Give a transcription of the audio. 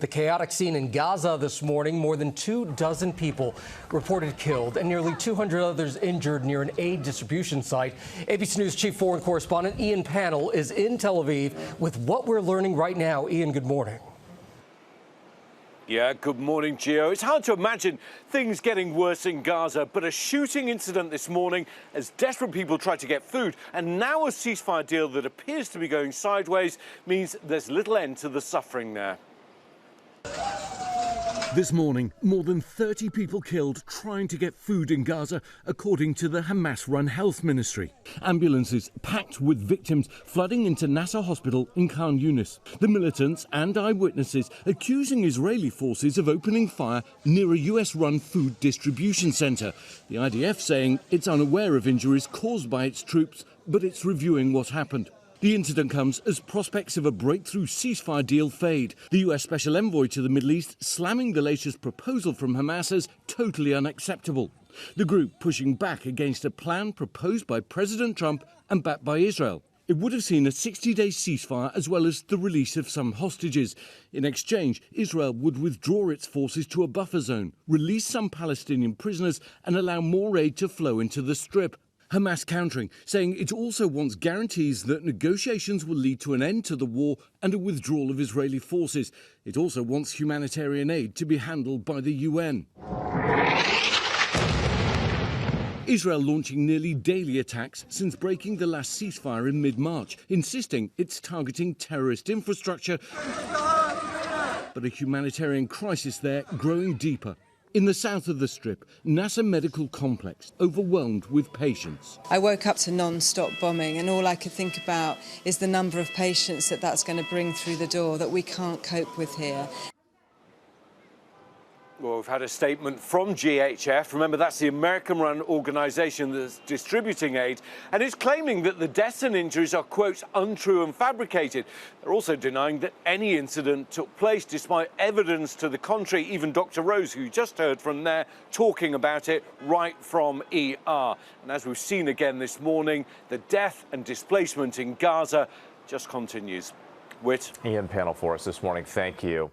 The chaotic scene in Gaza this morning, more than 24 people reported killed and nearly 200 others injured near an aid distribution site. ABC News chief foreign correspondent Ian Pannell is in Tel Aviv with what we're learning right now. Ian, good morning. Yeah, good morning, Gio. It's hard to imagine things getting worse in Gaza, but a shooting incident this morning as desperate people try to get food, and now a ceasefire deal that appears to be going sideways means there's little end to the suffering there. This morning, more than 30 people killed trying to get food in Gaza, according to the Hamas-run health ministry. Ambulances packed with victims flooding into Nasser Hospital in Khan Yunis. The militants and eyewitnesses accusing Israeli forces of opening fire near a US-run food distribution centre. The IDF saying it's unaware of injuries caused by its troops, but it's reviewing what happened. The incident comes as prospects of a breakthrough ceasefire deal fade. The US Special Envoy to the Middle East slamming the latest proposal from Hamas as totally unacceptable. The group pushing back against a plan proposed by President Trump and backed by Israel. It would have seen a 60-day ceasefire as well as the release of some hostages. In exchange, Israel would withdraw its forces to a buffer zone, release some Palestinian prisoners and allow more aid to flow into the Strip. Hamas countering, saying it also wants guarantees that negotiations will lead to an end to the war and a withdrawal of Israeli forces. It also wants humanitarian aid to be handled by the UN. Israel launching nearly daily attacks since breaking the last ceasefire in mid-March, insisting it's targeting terrorist infrastructure, but a humanitarian crisis there growing deeper. In the south of the Strip, Nasser Medical Complex, overwhelmed with patients. I woke up to non-stop bombing, and all I could think about is the number of patients that's going to bring through the door that we can't cope with here. Well, we've had a statement from GHF. Remember, that's the American-run organisation that's distributing aid, and it's claiming that the deaths and injuries are, quote, untrue and fabricated. They're also denying that any incident took place, despite evidence to the contrary. Even Dr. Rose, who you just heard from there, talking about it right from ER. And as we've seen again this morning, the death and displacement in Gaza just continues. Whit. Ian Pannell for us this morning. Thank you.